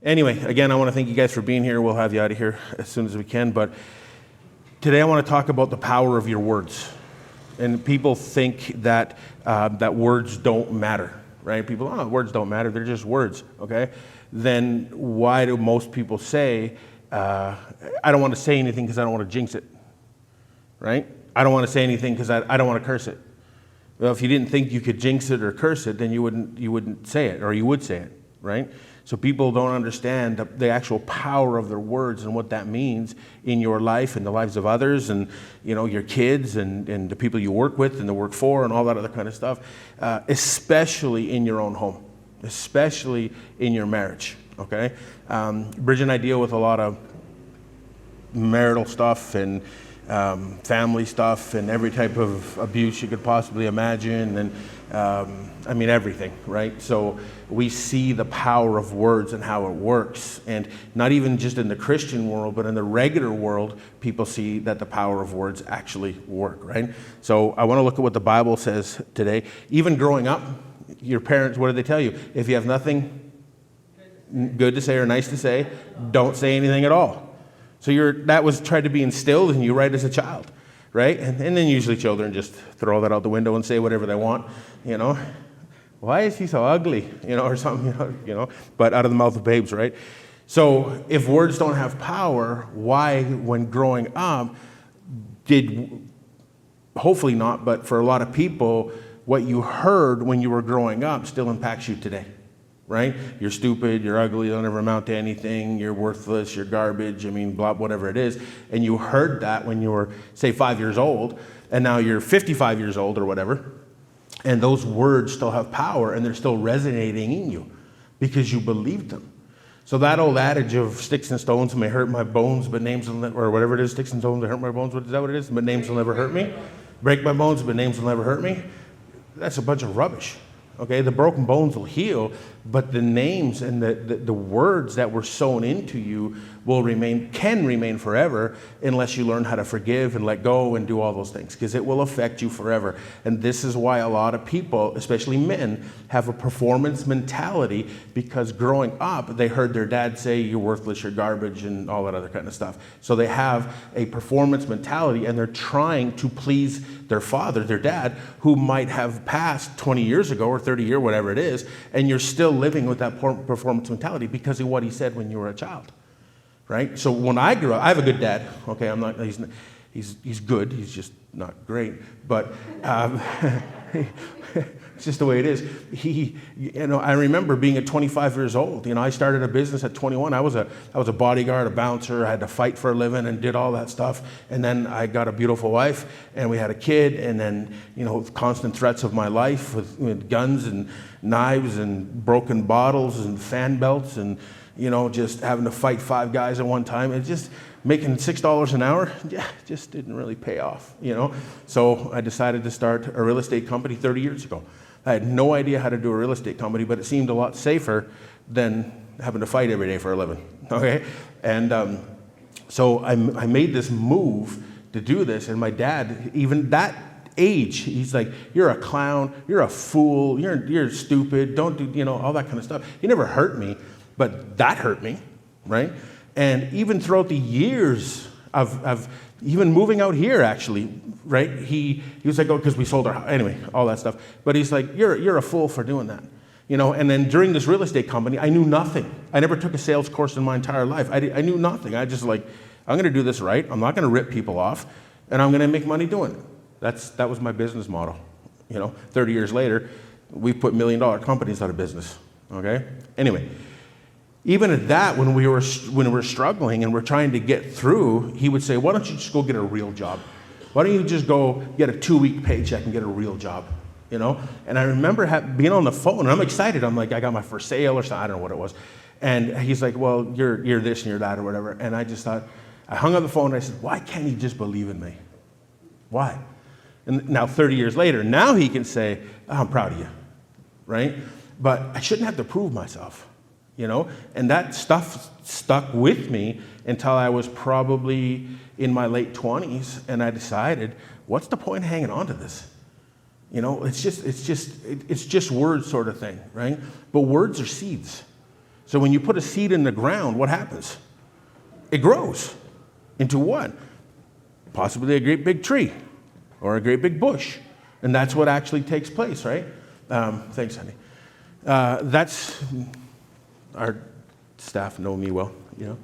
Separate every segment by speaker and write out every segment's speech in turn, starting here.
Speaker 1: Anyway, again, I want to thank you guys for being here. We'll have you out of here as soon as we can. But today I want to talk about the power of your words. And people think that that words don't matter, right? People, words don't matter. They're just words, okay? Then why do most people say, I don't want to say anything because I don't want to jinx it, right? I don't want to say anything because I don't want to curse it. Well, if you didn't think you could jinx it or curse it, then you wouldn't say it, or you would say it, right? So people don't understand the actual power of their words and what that means in your life and the lives of others and, your kids and the people you work with and the work for and all that other kind of stuff, especially in your own home, especially in your marriage, okay? Bridget and I deal with a lot of marital stuff and family stuff and every type of abuse you could possibly imagine and everything, right? So we see the power of words and how it works, and not even just in the Christian world, but in the regular world, people see that the power of words actually work, right? So I want to look at what the Bible says today. Even growing up, your parents, what do they tell you? If you have nothing good to say or nice to say, don't say anything at all. So that was tried to be instilled in you right as a child, right? And then usually children just throw that out the window and say whatever they want, Why is he so ugly, or something, but out of the mouth of babes, right? So if words don't have power, why, when growing up, hopefully not, but for a lot of people, what you heard when you were growing up still impacts you today, right? You're stupid, you're ugly, you'll never amount to anything, you're worthless, you're garbage, blah, whatever it is. And you heard that when you were, say, 5 years old, and now you're 55 years old or whatever, and those words still have power and they're still resonating in you because you believed them. So that old adage of sticks and stones may hurt my bones, but names will never, or whatever it is, sticks and stones may hurt my bones, is that what it is? But names will never hurt me. Break my bones, but names will never hurt me. That's a bunch of rubbish. Okay, the broken bones will heal, but the names and the words that were sown into you can remain forever unless you learn how to forgive and let go and do all those things, because it will affect you forever. And this is why a lot of people, especially men, have a performance mentality, because growing up, they heard their dad say, you're worthless, you're garbage, and all that other kind of stuff. So they have a performance mentality, and they're trying to please their father, their dad, who might have passed 20 years ago or 30 years, whatever it is, and you're still living with that performance mentality because of what he said when you were a child, right? So when I grew up, I have a good dad. Okay, he's good. He's just not great, but it's just the way it is. I remember being at 25 years old. I started a business at 21. I was a bodyguard, a bouncer. I had to fight for a living and did all that stuff. And then I got a beautiful wife, and we had a kid. And then, constant threats of my life with guns and knives and broken bottles and fan belts and, just having to fight 5 guys at one time. It just making $6 an hour, just didn't really pay off, So I decided to start a real estate company 30 years ago. I had no idea how to do a real estate company, but it seemed a lot safer than having to fight every day for a living, okay? And so I made this move to do this, and my dad, even that age, he's like, you're a clown, you're a fool, you're stupid, don't do, all that kind of stuff. He never hurt me, but that hurt me, right? And even throughout the years of even moving out here, actually, right? He was like, because we sold our house, anyway, all that stuff. But he's like, you're a fool for doing that, And then during this real estate company, I knew nothing. I never took a sales course in my entire life. I knew nothing. I just I'm going to do this right. I'm not going to rip people off, and I'm going to make money doing it. That was my business model. 30 years later, we put $1 million companies out of business. Okay. Anyway. Even at that, when we were struggling and we're trying to get through, he would say, why don't you just go get a real job? Why don't you just go get a 2-week paycheck and get a real job? And I remember being on the phone, and I'm excited. I'm like, I got my first sale or something. I don't know what it was. And he's like, well, you're this and you're that or whatever. And I just thought, I hung up the phone and I said, why can't he just believe in me? Why? And now 30 years later, now he can say, oh, I'm proud of you, right? But I shouldn't have to prove myself. And that stuff stuck with me until I was probably in my late 20s, and I decided, what's the point of hanging on to this? It's just words sort of thing, right? But words are seeds. So when you put a seed in the ground, what happens? It grows into what? Possibly a great big tree or a great big bush. And that's what actually takes place, right? Thanks, honey. That's, our staff know me well, you know.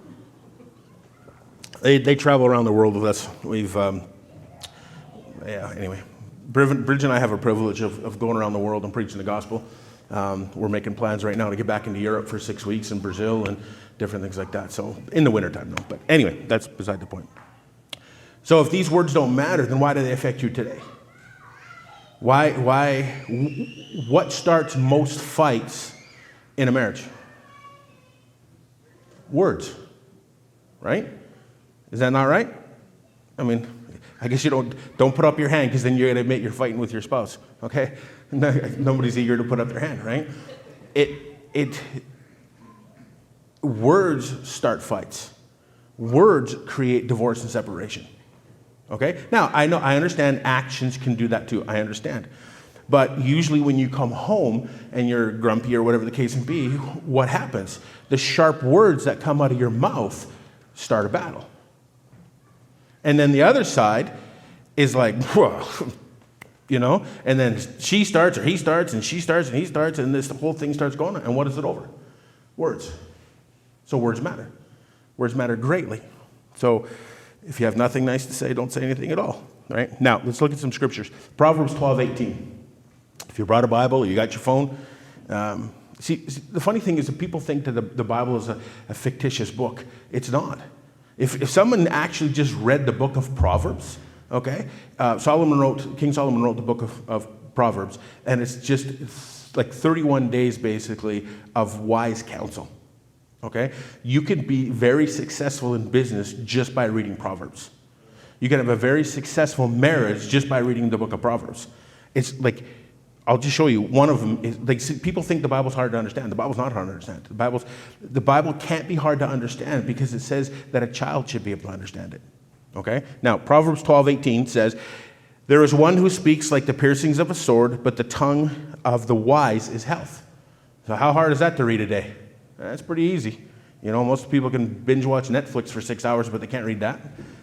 Speaker 1: They travel around the world with us. Anyway. Bridge and I have a privilege of going around the world and preaching the gospel. We're making plans right now to get back into Europe for 6 weeks in Brazil and different things like that. So in the wintertime, though. But anyway, that's beside the point. So if these words don't matter, then why do they affect you today? What starts most fights in a marriage? Words, right? Is that not right? I mean, I guess you don't put up your hand, because then you're going to admit you're fighting with your spouse, okay? Nobody's eager to put up their hand, right? Words start fights. Words create divorce and separation, okay? Now, I understand actions can do that too. I understand. But usually when you come home and you're grumpy or whatever the case may be, what happens? The sharp words that come out of your mouth start a battle. And then the other side is like, you know, and then she starts or he starts and she starts and he starts and this whole thing starts going on. And what is it over? Words. So words matter. Words matter greatly. So if you have nothing nice to say, don't say anything at all. Right? Now, let's look at some scriptures. Proverbs 12:18. If you brought a Bible or you got your phone, see, the funny thing is that people think that the Bible is a fictitious book. It's not. If someone actually just read the book of Proverbs, okay, King Solomon wrote the book of Proverbs, and it's like 31 days basically of wise counsel. Okay, you can be very successful in business just by reading Proverbs. You can have a very successful marriage just by reading the book of Proverbs. It's like, I'll just show you one of them. Is like, see, people think the Bible's hard to understand. The Bible's not hard to understand. The Bible can't be hard to understand because it says that a child should be able to understand it. Okay? Now, Proverbs 12:18 says, "There is one who speaks like the piercings of a sword, but the tongue of the wise is health." So how hard is that to read a day? That's pretty easy. You know, most people can binge watch Netflix for 6 hours, but they can't read that.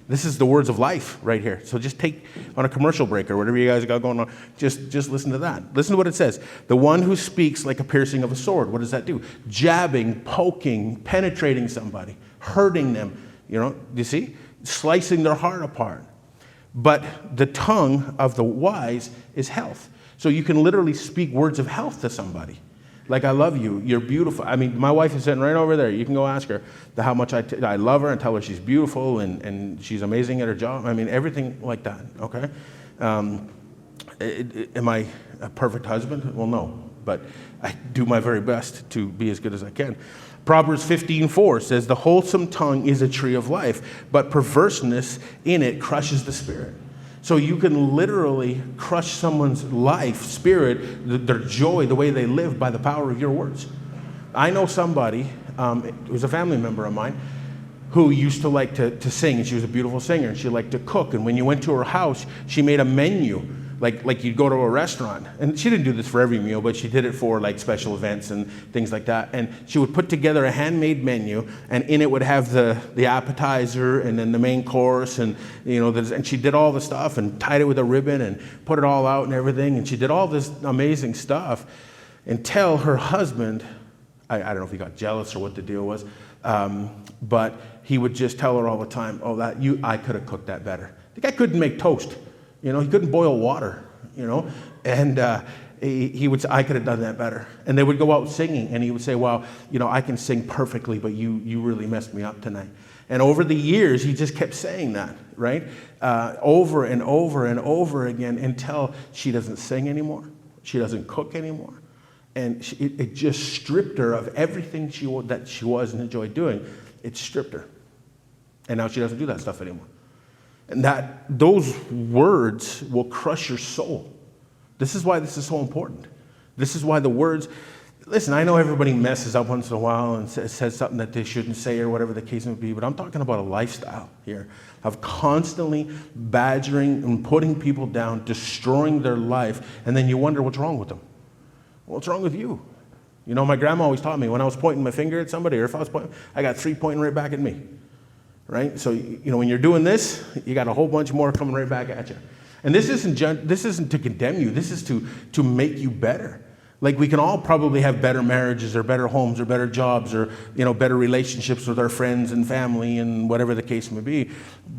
Speaker 1: This is the words of life right here. So just take on a commercial break or whatever you guys got going on, just listen to that. Listen to what it says. The one who speaks like a piercing of a sword. What does that do? Jabbing, poking, penetrating somebody, hurting them. You know, you see? Slicing their heart apart. But the tongue of the wise is health. So you can literally speak words of health to somebody. Like, I love you, you're beautiful. I mean, my wife is sitting right over there. You can go ask her how much I love her and tell her she's beautiful and she's amazing at her job. I mean, everything like that, okay? Am I a perfect husband? Well, no, but I do my very best to be as good as I can. Proverbs 15:4 says, "The wholesome tongue is a tree of life, but perverseness in it crushes the spirit." So you can literally crush someone's life, spirit, their joy, the way they live by the power of your words. I know somebody, it was a family member of mine, who used to like to sing, and she was a beautiful singer, and she liked to cook. And when you went to her house, she made a menu, like you'd go to a restaurant. And she didn't do this for every meal, but she did it for like special events and things like that. And she would put together a handmade menu, and in it would have the appetizer and then the main course, and you know, and she did all the stuff and tied it with a ribbon and put it all out and everything. And she did all this amazing stuff until her husband, I don't know if he got jealous or what the deal was, but he would just tell her all the time, "Oh, I could have cooked that better." The guy couldn't make toast. You know, he couldn't boil water, you know, and he would say, "I could have done that better." And they would go out singing, and he would say, "Well, you know, I can sing perfectly, but you really messed me up tonight." And over the years, he just kept saying that, right? Over and over and over again until she doesn't sing anymore. She doesn't cook anymore. And it just stripped her of everything that she was and enjoyed doing. It stripped her. And now she doesn't do that stuff anymore. And those words will crush your soul. This is why this is so important. This is why the words, listen, I know everybody messes up once in a while and says something that they shouldn't say or whatever the case may be, but I'm talking about a lifestyle here of constantly badgering and putting people down, destroying their life, and then you wonder what's wrong with them. What's wrong with you? You know, my grandma always taught me when I was pointing my finger at somebody, or if I was pointing, I got 3 pointing right back at me, right? So, you know, when you're doing this, you got a whole bunch more coming right back at you. And this isn't to condemn you. This is to make you better. Like, we can all probably have better marriages or better homes or better jobs or, you know, better relationships with our friends and family and whatever the case may be.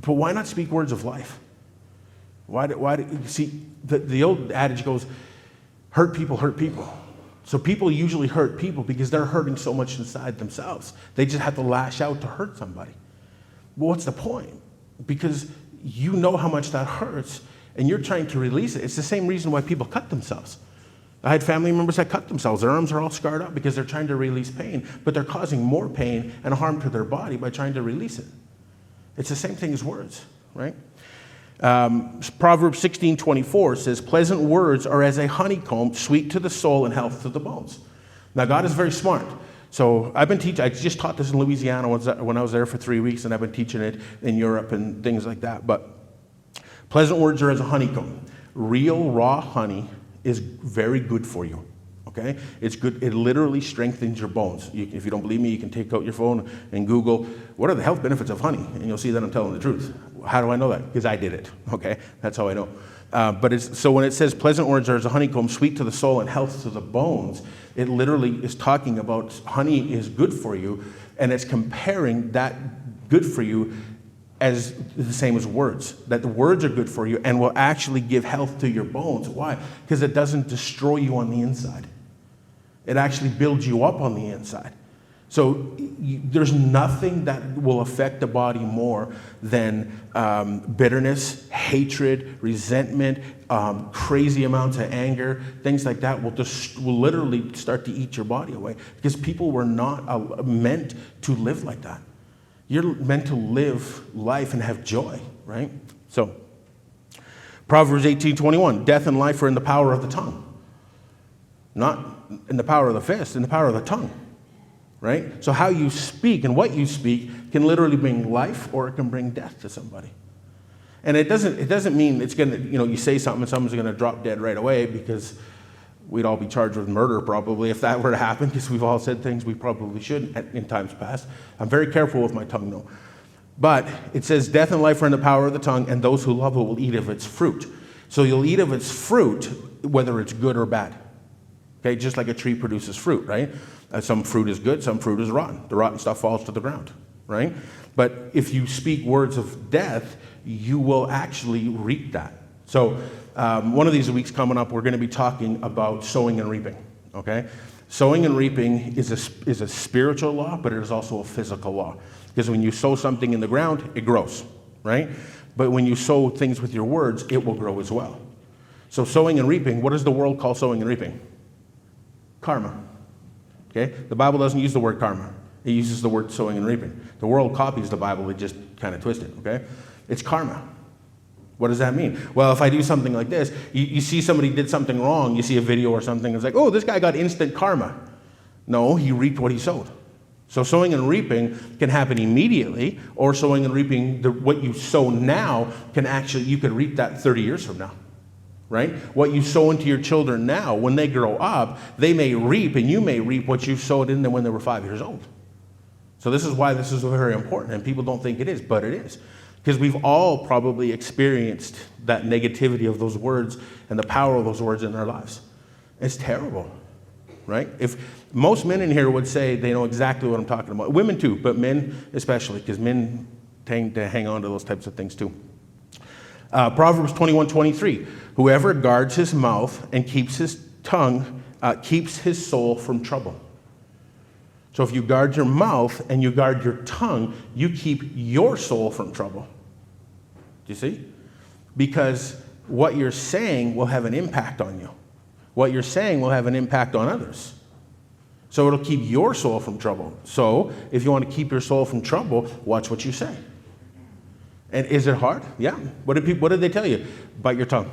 Speaker 1: But why not speak words of life? Why do you see, the old adage goes, hurt people hurt people. So people usually hurt people because they're hurting so much inside themselves. They just have to lash out to hurt somebody. Well, what's the point? Because you know how much that hurts and you're trying to release it. It's the same reason why people cut themselves. I had family members that cut themselves. Their arms are all scarred up because they're trying to release pain, but they're causing more pain and harm to their body by trying to release it. It's the same thing as words, right? Proverbs 16:24 says, pleasant words are as a honeycomb, sweet to the soul and health to the bones. Now, God is very smart. So I've been teaching, I just taught this in Louisiana when I was there for 3 weeks, and I've been teaching it in Europe and things like that. But pleasant words are as a honeycomb. Real raw honey is very good for you, okay? It's good. It literally strengthens your bones. If you don't believe me, you can take out your phone and Google, what are the health benefits of honey? And you'll see that I'm telling the truth. How do I know that? Because I did it, okay? That's how I know. So when it says pleasant words are as a honeycomb, sweet to the soul and health to the bones, it literally is talking about honey is good for you, and it's comparing that good for you as the same as words, that the words are good for you and will actually give health to your bones. Why? Because it doesn't destroy you on the inside. It actually builds you up on the inside. So there's nothing that will affect the body more than bitterness, hatred, resentment, crazy amounts of anger, things like that will literally start to eat your body away, because people were not meant to live like that. You're meant to live life and have joy, right? So, Proverbs 18:21, death and life are in the power of the tongue. Not in the power of the fist, in the power of the tongue, right? So how you speak and what you speak can literally bring life, or it can bring death to somebody. And it doesn't mean it's going to, you say something and someone's going to drop dead right away, because we'd all be charged with murder probably if that were to happen, because we've all said things we probably shouldn't in times past. I'm very careful with my tongue, though. But it says death and life are in the power of the tongue, and those who love it will eat of its fruit. So you'll eat of its fruit, whether it's good or bad. Okay, just like a tree produces fruit, right? Some fruit is good, some fruit is rotten. The rotten stuff falls to the ground, right? But if you speak words of death, you will actually reap that. So one of these weeks coming up, we're going to be talking about sowing and reaping, okay? Sowing and reaping is a spiritual law, but it is also a physical law. Because when you sow something in the ground, it grows, right? But when you sow things with your words, it will grow as well. So sowing and reaping, what does the world call sowing and reaping? Karma, okay? The Bible doesn't use the word karma. It uses the word sowing and reaping. The world copies the Bible, it just kind of twists it, okay? It's karma. What does that mean? Well, if I do something like this, you see somebody did something wrong, you see a video or something, it's like, oh, this guy got instant karma. No, he reaped what he sowed. So sowing and reaping can happen immediately, or sowing and reaping, what you sow now you could reap that 30 years from now, right? What you sow into your children now, when they grow up, they may reap, and you may reap what you sowed in them when they were 5 years old. So this is why this is very important, and people don't think it is, but it is. Because we've all probably experienced that negativity of those words and the power of those words in our lives. It's terrible, right? If most men in here would say they know exactly what I'm talking about. Women too, but men especially, because men tend to hang on to those types of things too. Proverbs 21:23, whoever guards his mouth and keeps his tongue, keeps his soul from trouble. So if you guard your mouth and you guard your tongue, you keep your soul from trouble. Do you see? Because what you're saying will have an impact on you. What you're saying will have an impact on others. So it'll keep your soul from trouble. So if you want to keep your soul from trouble, watch what you say. And is it hard? Yeah. What did they tell you? Bite your tongue.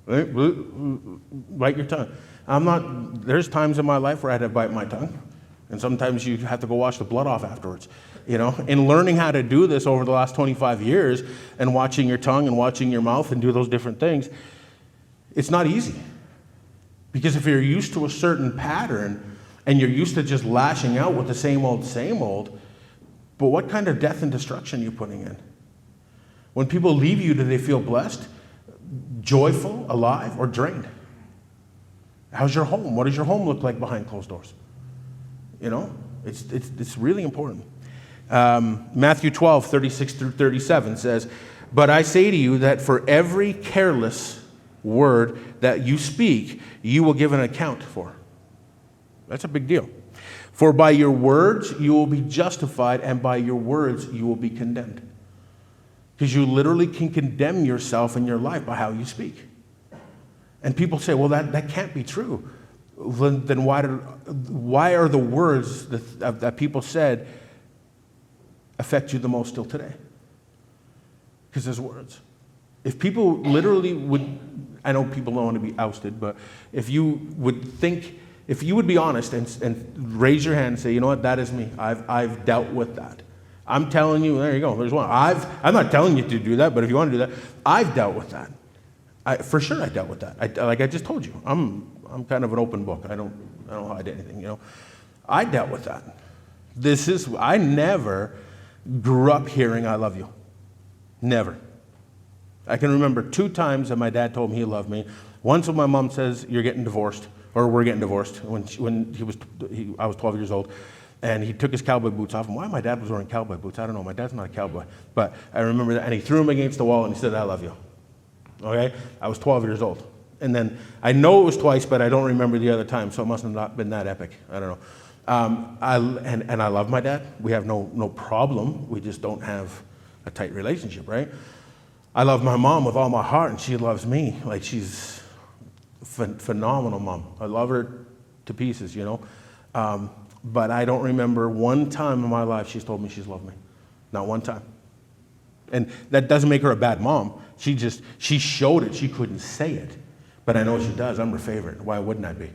Speaker 1: Right? Bite your tongue. There's times in my life where I had to bite my tongue. And sometimes you have to go wash the blood off afterwards, And learning how to do this over the last 25 years and watching your tongue and watching your mouth and do those different things, it's not easy. Because if you're used to a certain pattern and you're used to just lashing out with the same old, but what kind of death and destruction are you putting in? When people leave you, do they feel blessed, joyful, alive, or drained? How's your home? What does your home look like behind closed doors? You know, it's really important. Matthew 12, 36 through 37 says, "But I say to you that for every careless word that you speak, you will give an account for." That's a big deal. "For by your words you will be justified, and by your words you will be condemned." Because you literally can condemn yourself in your life by how you speak. And people say, well, that can't be true. Then why are the words that people said affect you the most still today? Because there's words. If people literally would, I know people don't want to be ousted, but if you would be honest and raise your hand and say, you know what, that is me. I've dealt with that. I'm telling you, there you go, there's one. I'm not telling you to do that, but if you want to do that, I've dealt with that. For sure I dealt with that. Like I just told you, I'm kind of an open book. I don't hide anything, you know. I dealt with that. I never grew up hearing I love you. Never. I can remember 2 times that my dad told me he loved me. Once when my mom says, you're getting divorced, or we're getting divorced, when I was 12 years old. And he took his cowboy boots off. And why my dad was wearing cowboy boots, I don't know. My dad's not a cowboy. But I remember that. And he threw them against the wall and he said, I love you. Okay? I was 12 years old. And then I know it was twice, but I don't remember the other time. So it must have not been that epic. I don't know. I love my dad. We have no problem. We just don't have a tight relationship, right? I love my mom with all my heart, and she loves me. Like, she's phenomenal mom. I love her to pieces, you know. But I don't remember one time in my life she's told me she's loved me. Not one time. And that doesn't make her a bad mom. She showed it. She couldn't say it. But I know she does. I'm her favorite. Why wouldn't I be?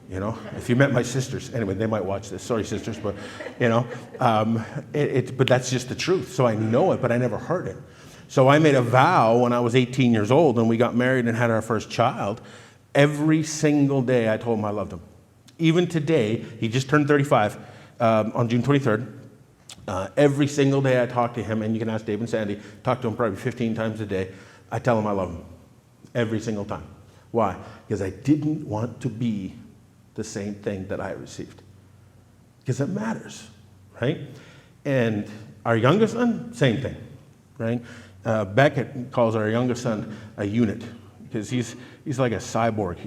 Speaker 1: You know? If you met my sisters, anyway, they might watch this. Sorry, sisters, but, you know. But that's just the truth. So I know it, but I never heard it. So I made a vow when I was 18 years old, and we got married and had our first child. Every single day I told him I loved him. Even today, he just turned 35 on June 23rd. Every single day I talk to him, and you can ask Dave and Sandy, talk to him probably 15 times a day. I tell him I love him. Every single time. Why? Because I didn't want to be the same thing that I received. Because it matters, right? And our youngest son, same thing, right? Beckett calls our youngest son a unit because he's like a cyborg.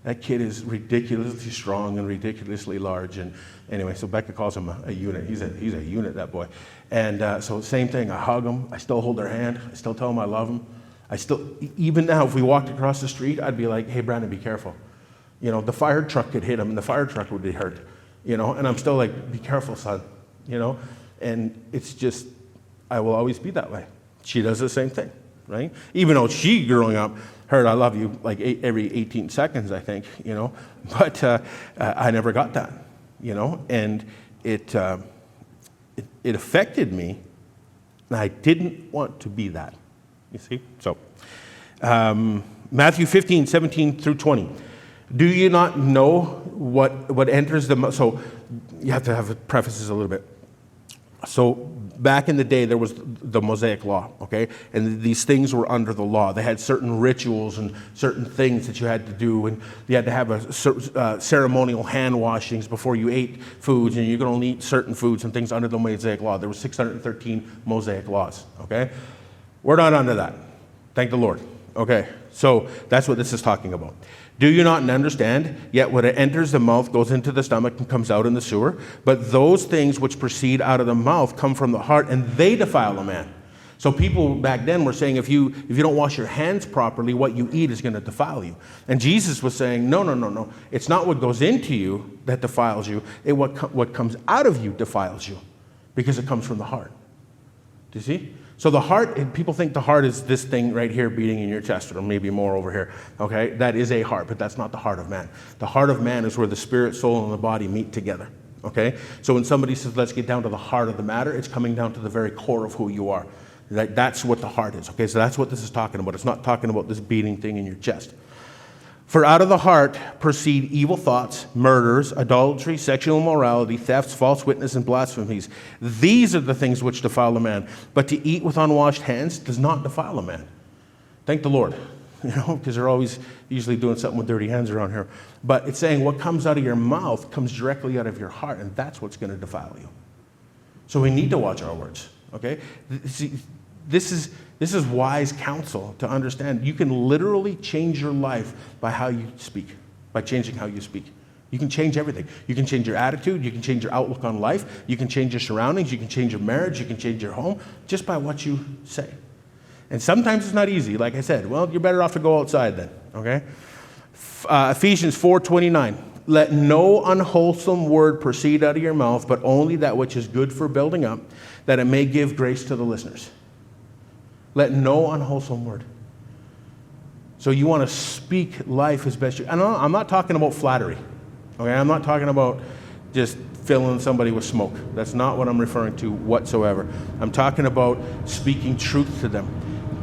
Speaker 1: That kid is ridiculously strong and ridiculously large. And anyway, so Becca calls him a unit. He's a unit, that boy. And so same thing. I hug him. I still hold their hand. I still tell him I love him. Even now, if we walked across the street, I'd be like, hey, Brandon, be careful. You know, the fire truck could hit him, and the fire truck would be hurt. You know, and I'm still like, be careful, son. You know, and it's just, I will always be that way. She does the same thing, right? Even though she, growing up, heard I love you like every 18 seconds, I think, you know. But I never got that, you know. And it affected me, and I didn't want to be that, you see. So Matthew 15, 17 through 20. Do you not know what enters the... So you have to have prefaces a little bit. So back in the day, there was the Mosaic law, okay? And these things were under the law. They had certain rituals and certain things that you had to do, and you had to have ceremonial hand washings before you ate foods, and you could only eat certain foods and things under the Mosaic law. There were 613 Mosaic laws, okay? We're not under that. Thank the Lord. Okay, so that's what this is talking about. Do you not understand? Yet what enters the mouth goes into the stomach and comes out in the sewer. But those things which proceed out of the mouth come from the heart, and they defile a man. So people back then were saying, if you don't wash your hands properly, what you eat is going to defile you. And Jesus was saying, no. It's not what goes into you that defiles you. What comes out of you defiles you, because it comes from the heart. Do you see? So the heart, people think the heart is this thing right here beating in your chest, or maybe more over here, okay? That is a heart, but that's not the heart of man. The heart of man is where the spirit, soul, and the body meet together, okay? So when somebody says, let's get down to the heart of the matter, it's coming down to the very core of who you are. That's what the heart is, okay? So that's what this is talking about. It's not talking about this beating thing in your chest. For out of the heart proceed evil thoughts, murders, adultery, sexual immorality, thefts, false witness, and blasphemies. These are the things which defile a man. But to eat with unwashed hands does not defile a man. Thank the Lord, because they're always usually doing something with dirty hands around here. But it's saying what comes out of your mouth comes directly out of your heart, and that's what's going to defile you. So we need to watch our words, okay? See, this is wise counsel to understand. You can literally change your life by how you speak, by changing how you speak. You can change everything. You can change your attitude. You can change your outlook on life. You can change your surroundings. You can change your marriage. You can change your home just by what you say. And sometimes it's not easy. Like I said, well, you're better off to go outside then, okay? Ephesians 4:29. Let no unwholesome word proceed out of your mouth, but only that which is good for building up, that it may give grace to the listeners. Let no unwholesome word. So you want to speak life as best you can. I'm not talking about flattery. Okay, I'm not talking about just filling somebody with smoke. That's not what I'm referring to whatsoever. I'm talking about speaking truth to them.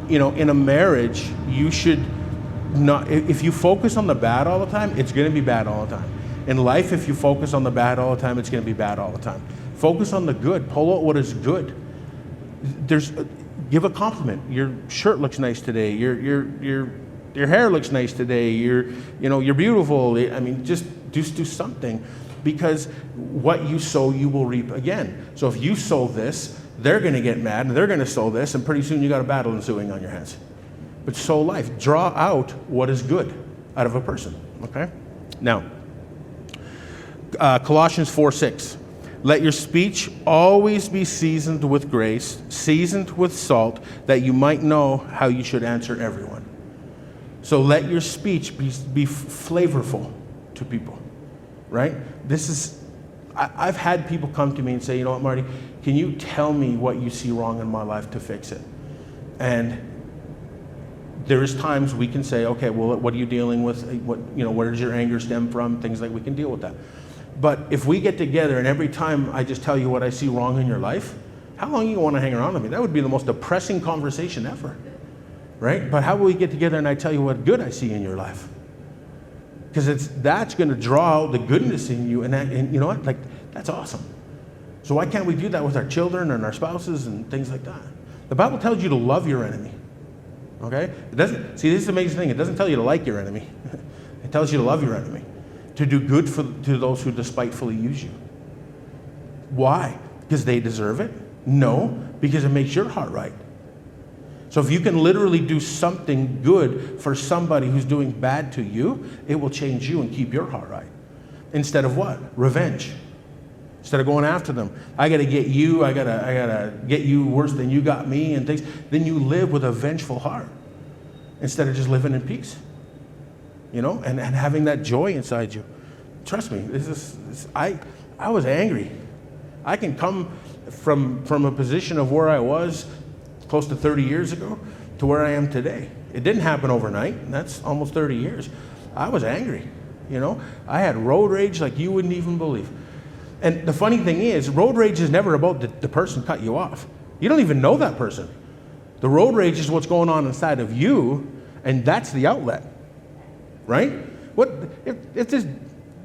Speaker 1: In a marriage, you should not, if you focus on the bad all the time, it's going to be bad all the time. In life, if you focus on the bad all the time, it's going to be bad all the time. Focus on the good. Pull out what is good. Give a compliment. Your shirt looks nice today. Your hair looks nice today. You're beautiful. I mean, just do something, because what you sow, you will reap again. So if you sow this, they're going to get mad, and they're going to sow this, and pretty soon you got a battle ensuing on your hands. But sow life. Draw out what is good out of a person. Okay. Now, Colossians 4:6. Let your speech always be seasoned with grace, seasoned with salt, that you might know how you should answer everyone. So let your speech be flavorful to people, right? I've had people come to me and say, you know what, Marty, can you tell me what you see wrong in my life to fix it? And there is times we can say, okay, well, what are you dealing with? Where does your anger stem from? Things like we can deal with that. But if we get together and every time I just tell you what I see wrong in your life, how long you want to hang around with me? That would be the most depressing conversation ever, right? But how will we get together and I tell you what good I see in your life? Because that's going to draw out the goodness in you, and you know what? Like, that's awesome. So why can't we do that with our children and our spouses and things like that? The Bible tells you to love your enemy, okay? It doesn't. See, this is the amazing thing. It doesn't tell you to like your enemy. It tells you to love your enemy. To do good to those who despitefully use you. Why? Because they deserve it? No, because it makes your heart right. So if you can literally do something good for somebody who's doing bad to you, it will change you and keep your heart right. Instead of what? Revenge. Instead of going after them. I got to get you. I gotta get you worse than you got me and things. Then you live with a vengeful heart instead of just living in peace. And having that joy inside you. Trust me, I was angry. I can come from a position of where I was close to 30 years ago to where I am today. It didn't happen overnight, and that's almost 30 years. I was angry, I had road rage like you wouldn't even believe. And the funny thing is, road rage is never about the person cut you off. You don't even know that person. The road rage is what's going on inside of you, and that's the outlet. Right? What if this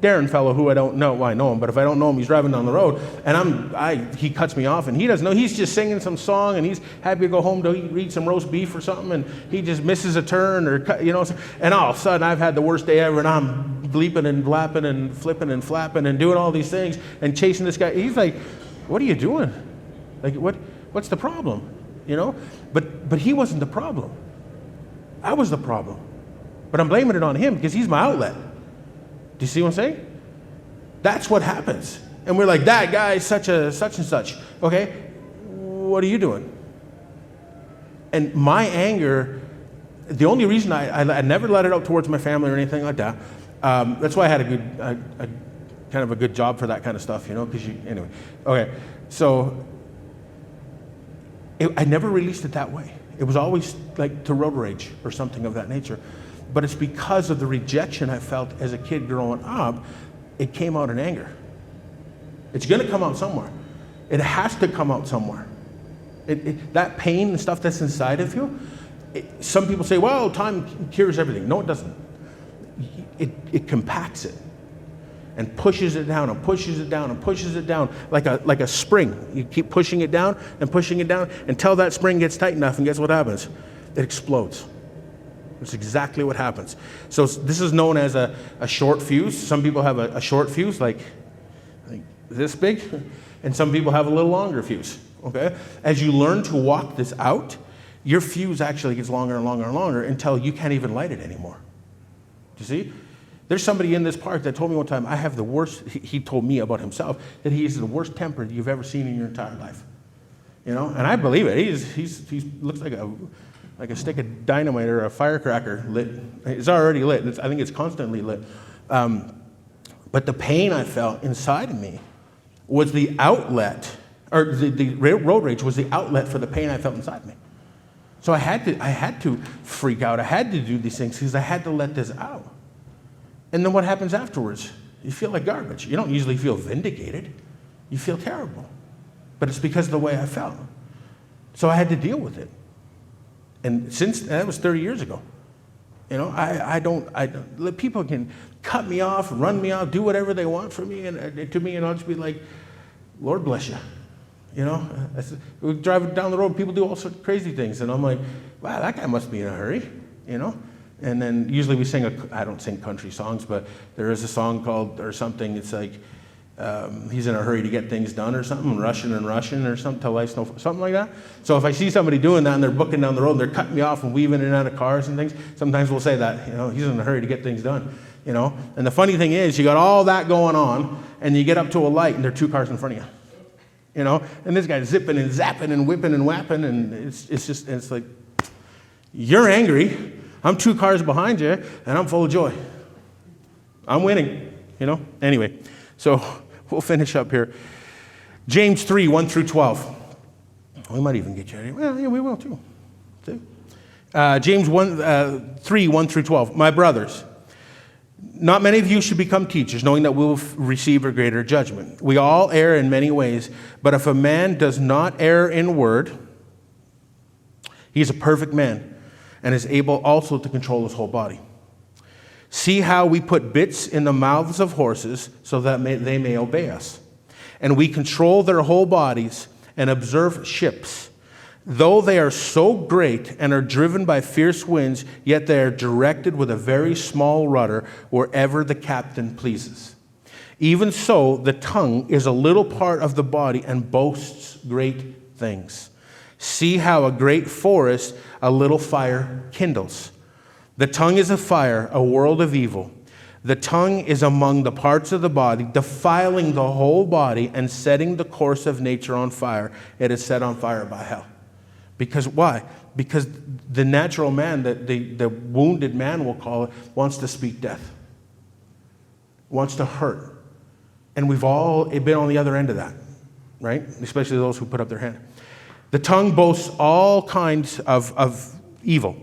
Speaker 1: Darren fellow who I don't know, well, I know him, but if I don't know him, he's driving down the road and he cuts me off and he doesn't know, he's just singing some song and he's happy to go home to eat some roast beef or something, and he just misses a turn, or and all of a sudden I've had the worst day ever, and I'm bleeping and blapping and flipping and flapping and doing all these things and chasing this guy. He's like, what are you doing? Like, what's the problem? But he wasn't the problem. I was the problem. But I'm blaming it on him because he's my outlet. Do you see what I'm saying? That's what happens. And we're like, that guy's such and such. Okay, what are you doing? And my anger, the only reason I never let it out towards my family or anything like that. That's why I had a kind of a good job for that kind of stuff, anyway. Okay, so I never released it that way. It was always like to road rage or something of that nature. But it's because of the rejection I felt as a kid growing up, it came out in anger. It's going to come out somewhere. It has to come out somewhere. That pain and stuff that's inside of you, some people say, well, time cures everything. No, it doesn't. it compacts it and pushes it down and pushes it down and pushes it down like a spring. You keep pushing it down until that spring gets tight enough, and guess what happens? It explodes. That's exactly what happens. So this is known as a short fuse. Some people have a short fuse, like this big, and some people have a little longer fuse, okay? As you learn to walk this out, your fuse actually gets longer and longer and longer until you can't even light it anymore. Do you see? There's somebody in this park that told me one time, I have the worst, he told me about himself, that he is the worst tempered you've ever seen in your entire life. You know, and I believe it. He looks like a stick of dynamite or a firecracker lit. It's already lit. I think it's constantly lit. But the pain I felt inside of me was the outlet, or the road rage was the outlet for the pain I felt inside me. So I had to freak out. I had to do these things because I had to let this out. And then what happens afterwards? You feel like garbage. You don't usually feel vindicated. You feel terrible. But it's because of the way I felt. So I had to deal with it. And that was 30 years ago. You know, I don't, people can cut me off, run me off, do whatever they want for me, and to me, and I'll just be like, Lord bless you. You know, we drive down the road, people do all sorts of crazy things, and I'm like, wow, that guy must be in a hurry, you know? And then usually we sing, I don't sing country songs, but there is a song called, or something, it's like, he's in a hurry to get things done or something, rushing or something, till life's no, something like that. So if I see somebody doing that and they're booking down the road and they're cutting me off and weaving in and out of cars and things, sometimes we'll say that, you know, he's in a hurry to get things done, you know. And the funny thing is, you got all that going on and you get up to a light and there are two cars in front of you, you know. And this guy's zipping and zapping and whipping and whapping, and it's like, you're angry, I'm two cars behind you, and I'm full of joy. I'm winning, you know. Anyway, so we'll finish up here. James 3, 1 through 12. We might even get you ready. Well, yeah, we will too. See? James 3, 1 through 12. My brothers, not many of you should become teachers, knowing that we will receive a greater judgment. We all err in many ways, but if a man does not err in word, he is a perfect man and is able also to control his whole body. See how we put bits in the mouths of horses so that they may obey us. And we control their whole bodies and observe ships. Though they are so great and are driven by fierce winds, yet they are directed with a very small rudder wherever the captain pleases. Even so, the tongue is a little part of the body and boasts great things. See how a great forest a little fire kindles. The tongue is a fire, a world of evil. The tongue is among the parts of the body, defiling the whole body and setting the course of nature on fire. It is set on fire by hell. Because why? Because the natural man, the wounded man, we'll call it, wants to speak death, wants to hurt. And we've all been on the other end of that, right? Especially those who put up their hand. The tongue boasts all kinds of evil.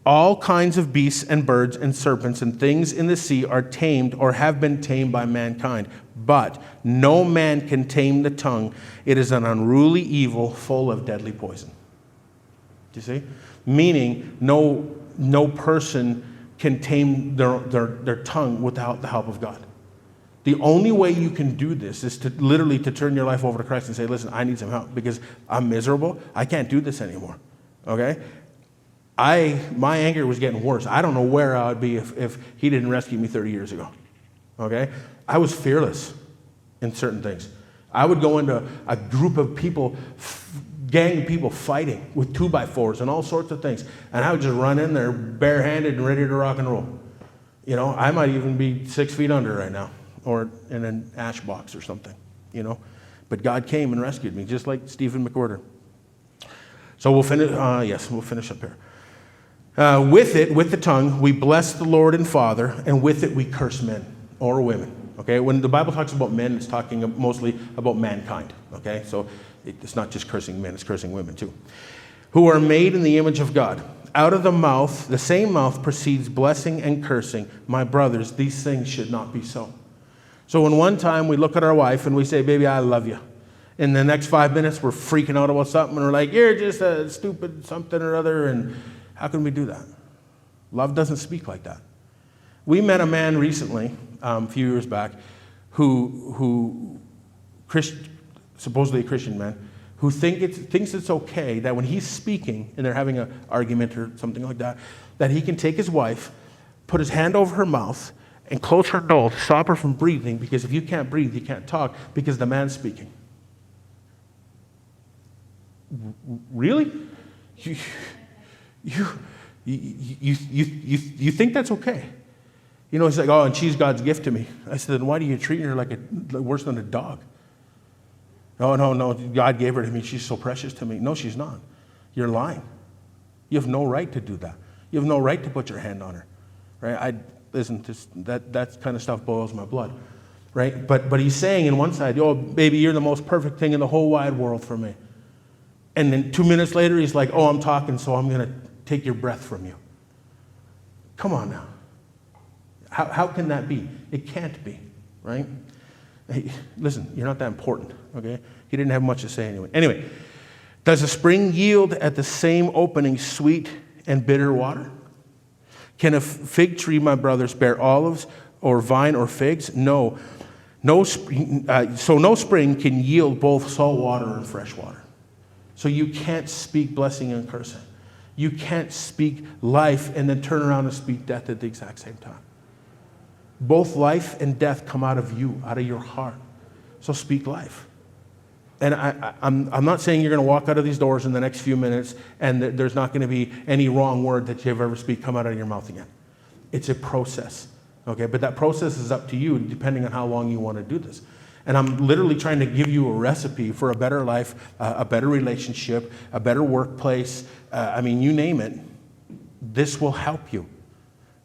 Speaker 1: All kinds of beasts and birds and serpents and things in the sea are tamed or have been tamed by mankind. But no man can tame the tongue. It is an unruly evil full of deadly poison. Do you see? Meaning no person can tame their tongue without the help of God. The only way you can do this is to literally to turn your life over to Christ and say, listen, I need some help because I'm miserable. I can't do this anymore. Okay? My anger was getting worse. I don't know where I would be if he didn't rescue me 30 years ago. Okay? I was fearless in certain things. I would go into a group of people, gang of people fighting with 2x4s and all sorts of things. And I would just run in there barehanded and ready to rock and roll. You know, I might even be 6 feet under right now or in an ash box or something, you know. But God came and rescued me, just like Stephen McWhorter. So we'll finish up here. With the tongue, we bless the Lord and Father, and with it we curse men or women. Okay, when the Bible talks about men, it's talking mostly about mankind. Okay, so it's not just cursing men, it's cursing women too. Who are made in the image of God. Out of the same mouth proceeds blessing and cursing. My brothers, these things should not be so. So when one time we look at our wife and we say, baby, I love you. In the next 5 minutes, we're freaking out about something and we're like, you're just a stupid something or other, and how can we do that? Love doesn't speak like that. We met a man recently, a few years back, who supposedly a Christian man, who thinks it's okay that when he's speaking and they're having an argument or something like that, that he can take his wife, put his hand over her mouth, and close her nose, stop her from breathing, because if you can't breathe, you can't talk, because the man's speaking. Really? You think that's okay? You know, he's like, oh, and she's God's gift to me. I said, then why do you treat her like worse than a dog? No, God gave her to me. She's so precious to me. No, she's not. You're lying. You have no right to do that. You have no right to put your hand on her, right? Listen, that kind of stuff boils my blood, right? But he's saying in one side, oh, baby, you're the most perfect thing in the whole wide world for me. And then 2 minutes later, he's like, oh, I'm talking, so I'm going to take your breath from you. Come on now. How can that be? It can't be, right? Hey, listen, you're not that important, okay? He didn't have much to say anyway. Anyway, does a spring yield at the same opening sweet and bitter water? Can a fig tree, my brothers, bear olives or vine or figs? No. So no spring can yield both salt water and fresh water. So you can't speak blessing and cursing. You can't speak life and then turn around and speak death at the exact same time. Both life and death come out of you, out of your heart. So speak life. And I'm not saying you're going to walk out of these doors in the next few minutes and there's not going to be any wrong word that you've ever speak come out of your mouth again. It's a process, okay? But that process is up to you depending on how long you want to do this. And I'm literally trying to give you a recipe for a better life, a better relationship, a better workplace. You name it. This will help you.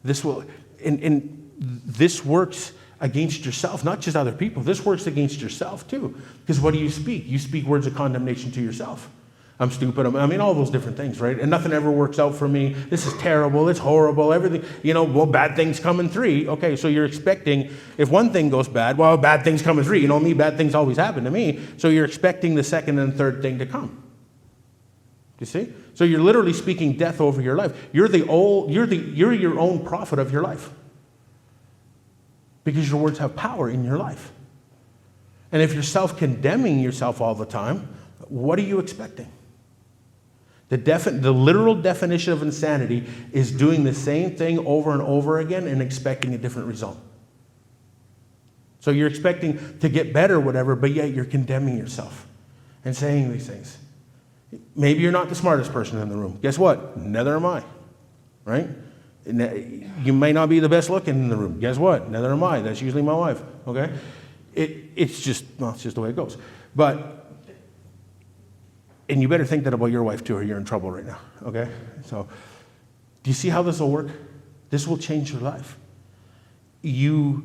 Speaker 1: This will, and this works against yourself, not just other people. This works against yourself too. Because what do you speak? You speak words of condemnation to yourself. I'm stupid. All those different things, right? And nothing ever works out for me. This is terrible. It's horrible. Everything, bad things come in three. Okay, so you're expecting, if one thing goes bad, well, bad things come in three. You know me, bad things always happen to me. So you're expecting the second and third thing to come. You see? So you're literally speaking death over your life. You're your own prophet of your life. Because your words have power in your life. And if you're self-condemning yourself all the time, what are you expecting? The literal definition of insanity is doing the same thing over and over again and expecting a different result. So you're expecting to get better, whatever, but yet you're condemning yourself and saying these things. Maybe you're not the smartest person in the room. Guess what? Neither am I, right? You may not be the best looking in the room. Guess what? Neither am I. That's usually my wife, okay? It's just the way it goes. And you better think that about your wife too, or you're in trouble right now, okay? So, do you see how this will work? This will change your life. You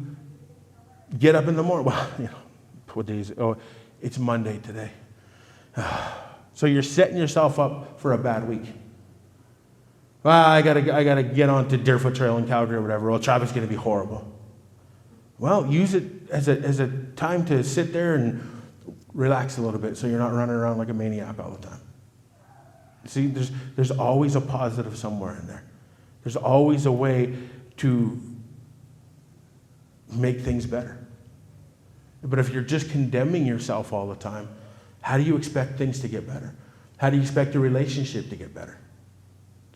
Speaker 1: get up in the morning. Well, what day is it? Oh, it's Monday today. So you're setting yourself up for a bad week. Well, I gotta get on to Deerfoot Trail in Calgary or whatever. Well, traffic's gonna be horrible. Well, use it as a time to sit there and relax a little bit so you're not running around like a maniac all the time. See, there's always a positive somewhere in there. There's always a way to make things better. But if you're just condemning yourself all the time, how do you expect things to get better? How do you expect your relationship to get better?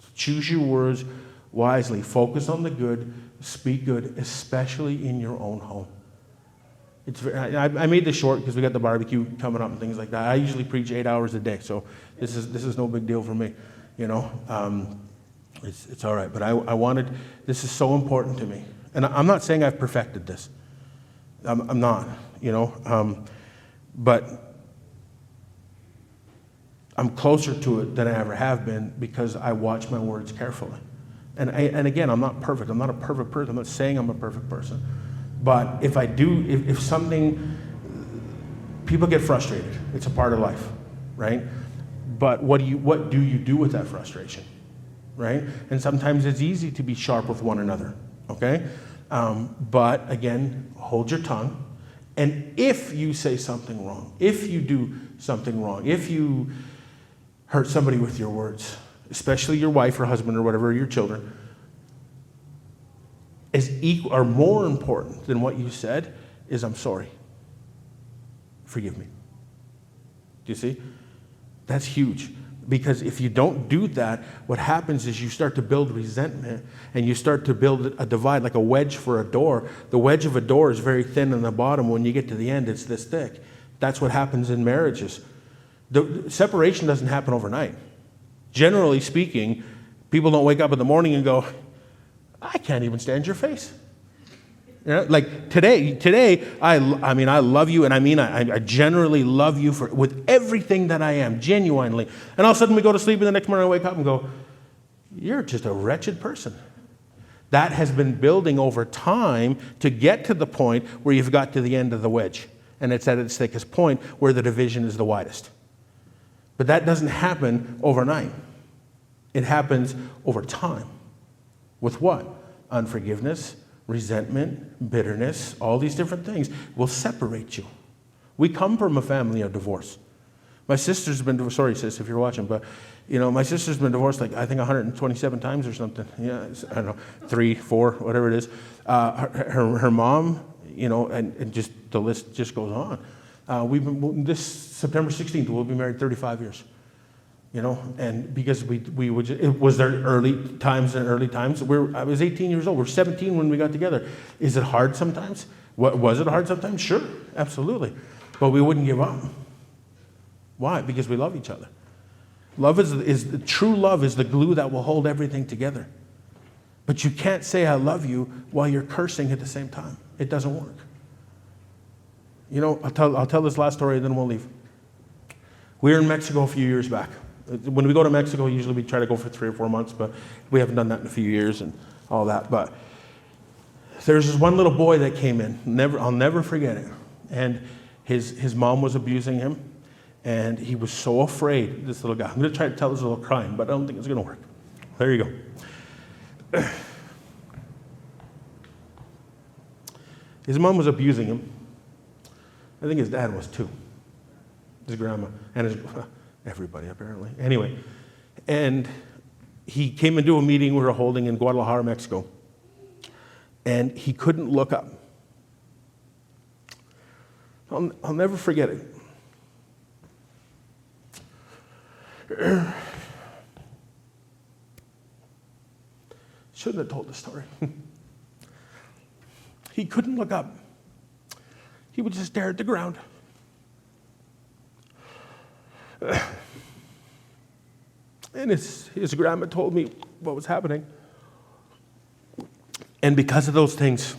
Speaker 1: So choose your words wisely. Focus on the good. Speak good, especially in your own home. I made this short because we got the barbecue coming up and things like that. I usually preach 8 hours a day, so this is no big deal for me. It's all right. But this is so important to me. And I'm not saying I've perfected this. I'm not, but I'm closer to it than I ever have been because I watch my words carefully. And again, I'm not perfect. I'm not a perfect person. I'm not saying I'm a perfect person. But if something, people get frustrated. It's a part of life, right? But what do you do with that frustration, right? And sometimes it's easy to be sharp with one another, okay? But again, hold your tongue. And if you say something wrong, if you do something wrong, if you hurt somebody with your words, especially your wife or husband or whatever, or your children, is equal or more important than what you said is I'm sorry. Forgive me. Do you see? That's huge. Because if you don't do that, what happens is you start to build resentment and you start to build a divide, like a wedge for a door. The wedge of a door is very thin on the bottom. When you get to the end, it's this thick. That's what happens in marriages. The separation doesn't happen overnight. Generally speaking, people don't wake up in the morning and go, I can't even stand your face. You know, like today, I love you, and I generally love you with everything that I am, genuinely. And all of a sudden we go to sleep, and the next morning I wake up and go, you're just a wretched person. That has been building over time to get to the point where you've got to the end of the wedge. And it's at its thickest point where the division is the widest. But that doesn't happen overnight. It happens over time. With what? Unforgiveness, resentment, bitterness, all these different things will separate you. We come from a family of divorce. My sister's been divorced. Sorry, sis, if you're watching, but my sister's been divorced like I think 127 times or something. Yeah, I don't know, 3, 4, whatever it is. Her mom, and just the list just goes on. This September 16th, we'll be married 35 years. And because it was their early times. I was 18 years old. We're 17 when we got together. Is it hard sometimes? Was it hard sometimes? Sure, absolutely. But we wouldn't give up. Why? Because we love each other. True love is the glue that will hold everything together. But you can't say I love you while you're cursing at the same time. It doesn't work. I'll tell this last story and then we'll leave. We were in Mexico a few years back. When we go to Mexico, usually we try to go for 3 or 4 months, but we haven't done that in a few years and all that. But there's this one little boy that came in. I'll never forget it. And his mom was abusing him, and he was so afraid, this little guy. I'm going to try to tell this little crying, but I don't think it's going to work. There you go. His mom was abusing him. I think his dad was too. His grandma and everybody apparently. Anyway, and he came into a meeting we were holding in Guadalajara, Mexico, and he couldn't look up. I'll never forget it. Shouldn't have told the story. He couldn't look up. He would just stare at the ground. And his grandma told me what was happening. And because of those things,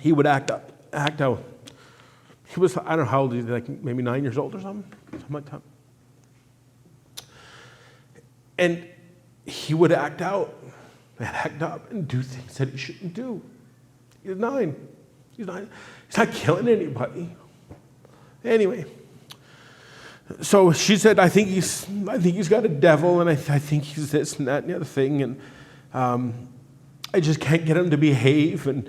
Speaker 1: he would act out. He was, I don't know how old he was, like maybe 9 years old or something like that. And he would act out and act up and do things that he shouldn't do. He's 9. He's not killing anybody. Anyway. So she said, I think he's got a devil, and I think he's this and that and the other thing, and I just can't get him to behave, and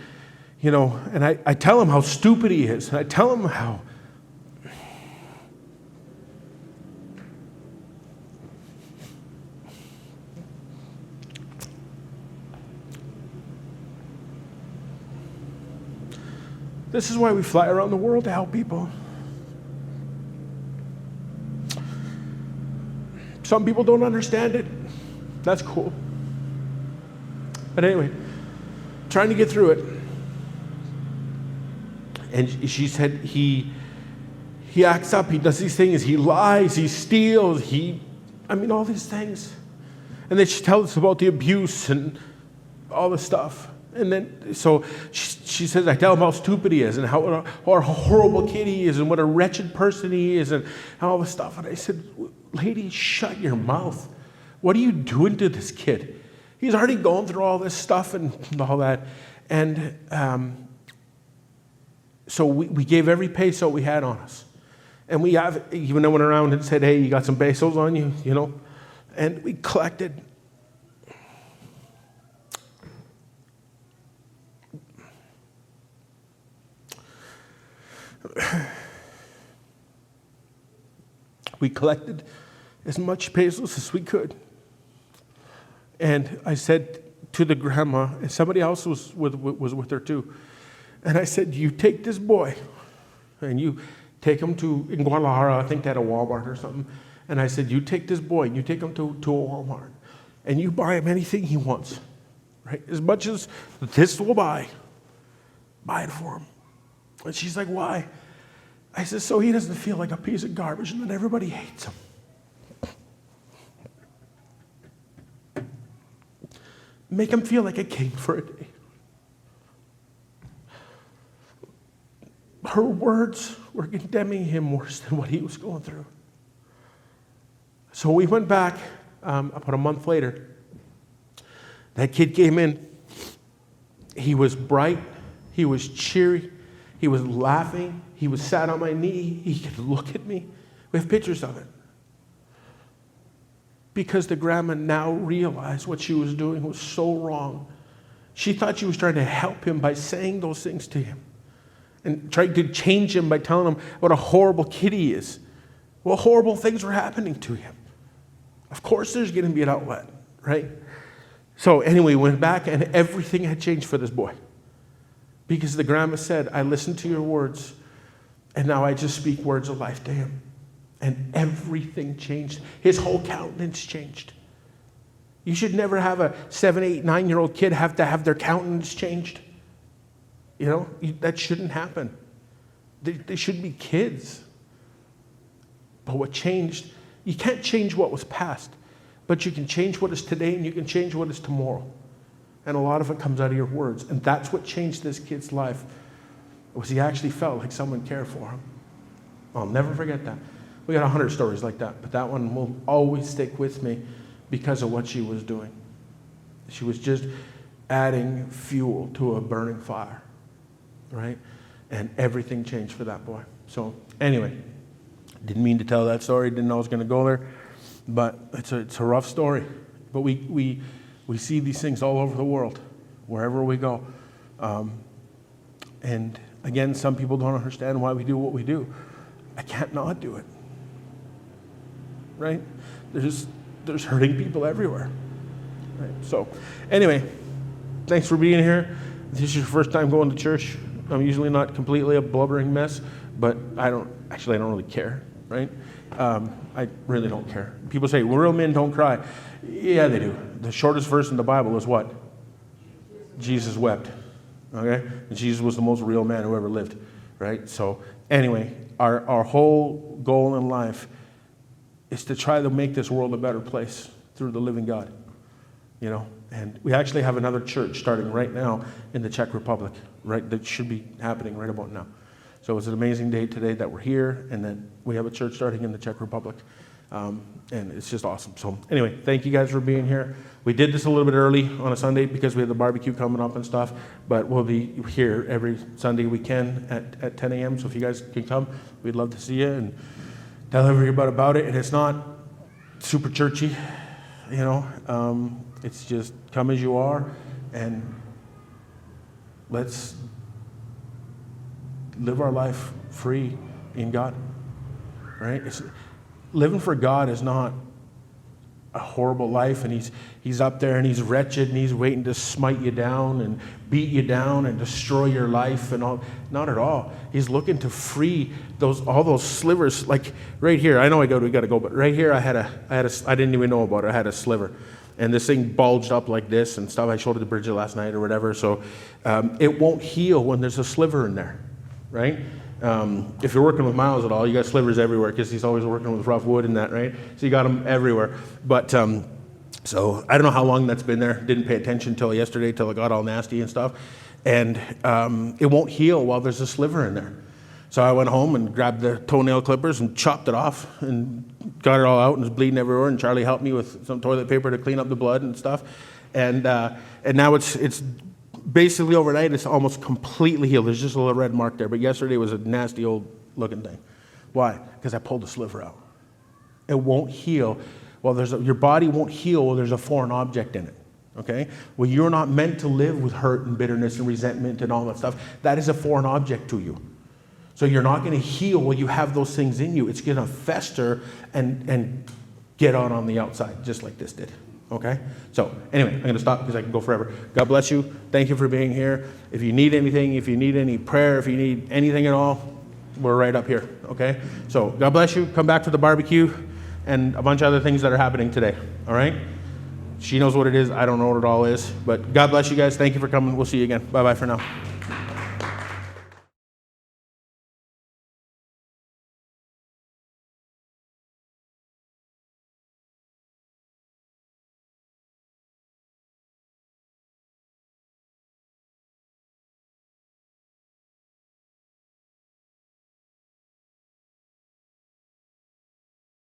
Speaker 1: and I tell him how stupid he is, and I tell him how this is why we fly around the world to help people. Some people don't understand it. That's cool. But anyway, trying to get through it. And she said he acts up, he does these things, he lies, he steals, all these things. And then she tells us about the abuse and all this stuff. And then, so she says, I tell him how stupid he is and how a horrible kid he is and what a wretched person he is and all this stuff. And I said, lady, shut your mouth. What are you doing to this kid? He's already gone through all this stuff and all that. And so we gave every peso we had on us. And we even went around and said, hey, you got some pesos on you, And we collected. We collected as much pesos as we could. And I said to the grandma, and somebody else was with her too. And I said, you take this boy, and you take him in Guadalajara, I think they had a Walmart or something. And I said, you take this boy, and you take him to a Walmart, and you buy him anything he wants, right? As much as this will buy it for him. And she's like, why? I said, so he doesn't feel like a piece of garbage and then everybody hates him. Make him feel like a king for a day. Her words were condemning him worse than what he was going through. So we went back about a month later. That kid came in. He was bright. He was cheery. He was laughing. He was sat on my knee. He could look at me. We have pictures of it. Because the grandma now realized what she was doing was so wrong. She thought she was trying to help him by saying those things to him. And trying to change him by telling him what a horrible kid he is. Well, horrible things were happening to him. Of course there's going to be an outlet, right? So anyway, we went back and everything had changed for this boy. Because the grandma said, I listened to your words, and now I just speak words of life to him. And everything changed. His whole countenance changed. You should never have a 7, 8, 9-year-old kid have to have their countenance changed. You know, that shouldn't happen. They should be kids. But what changed, you can't change what was past, but you can change what is today and you can change what is tomorrow. And a lot of it comes out of your words. And that's what changed this kid's life, was he actually felt like someone cared for him. I'll never forget that. We got 100 stories like that, but that one will always stick with me because of what she was doing. She was just adding fuel to a burning fire, right? And everything changed for that boy. So anyway, didn't mean to tell that story, didn't know I was going to go there, but it's a rough story. But we see these things all over the world, wherever we go. And again, some people don't understand why we do what we do. I can't not do it. Right? There's hurting people everywhere. Right? So anyway, thanks for being here. If this is your first time going to church, I'm usually not completely a blubbering mess, but I don't really care, right? I really don't care. People say, well, real men don't cry. Yeah, they do. The shortest verse in the Bible is what? Jesus wept. Okay? And Jesus was the most real man who ever lived, right? So anyway, our whole goal in life is to try to make this world a better place through the living God, you know. And we actually have another church starting right now in the Czech Republic, right? That should be happening right about now. So it's an amazing day today that we're here, and then we have a church starting in the Czech Republic, and it's just awesome. So anyway, thank you guys for being here. We did this a little bit early on a Sunday because we have the barbecue coming up and stuff, but we'll be here every Sunday we can at 10 a.m. So if you guys can come, we'd love to see you and tell everybody about it. And it's not super churchy, you know. It's just come as you are, and let's live our life free in God, right? Living for God is not a horrible life, and he's up there and he's wretched and he's waiting to smite you down and beat you down and destroy your life and all. Not at all. He's looking to free all those slivers. Like right here, I know we got to go, but right here I didn't even know about it. I had a sliver, and this thing bulged up like this and stuff. I showed it to Bridget last night or whatever. So it won't heal when there's a sliver in there, right? If you're working with Miles at all, you got slivers everywhere because he's always working with rough wood and that, right? So you got them everywhere. But so I don't know how long that's been there. Didn't pay attention until yesterday, till it got all nasty and stuff. And it won't heal while there's a sliver in there. So I went home and grabbed the toenail clippers and chopped it off and got it all out and it was bleeding everywhere. And Charlie helped me with some toilet paper to clean up the blood and stuff. And now it's basically overnight, it's almost completely healed. There's just a little red mark there. But yesterday was a nasty old looking thing. Why? Because I pulled the sliver out. It won't heal. Well, your body won't heal while there's a foreign object in it. Okay? Well, you're not meant to live with hurt and bitterness and resentment and all that stuff. That is a foreign object to you. So you're not going to heal while you have those things in you. It's going to fester and get on the outside, just like this did. Okay? So anyway, I'm going to stop because I can go forever. God bless you. Thank you for being here. If you need anything, if you need any prayer, if you need anything at all, we're right up here. Okay? So God bless you. Come back to the barbecue and a bunch of other things that are happening today. All right? She knows what it is. I don't know what it all is. But God bless you guys. Thank you for coming. We'll see you again. Bye-bye for now.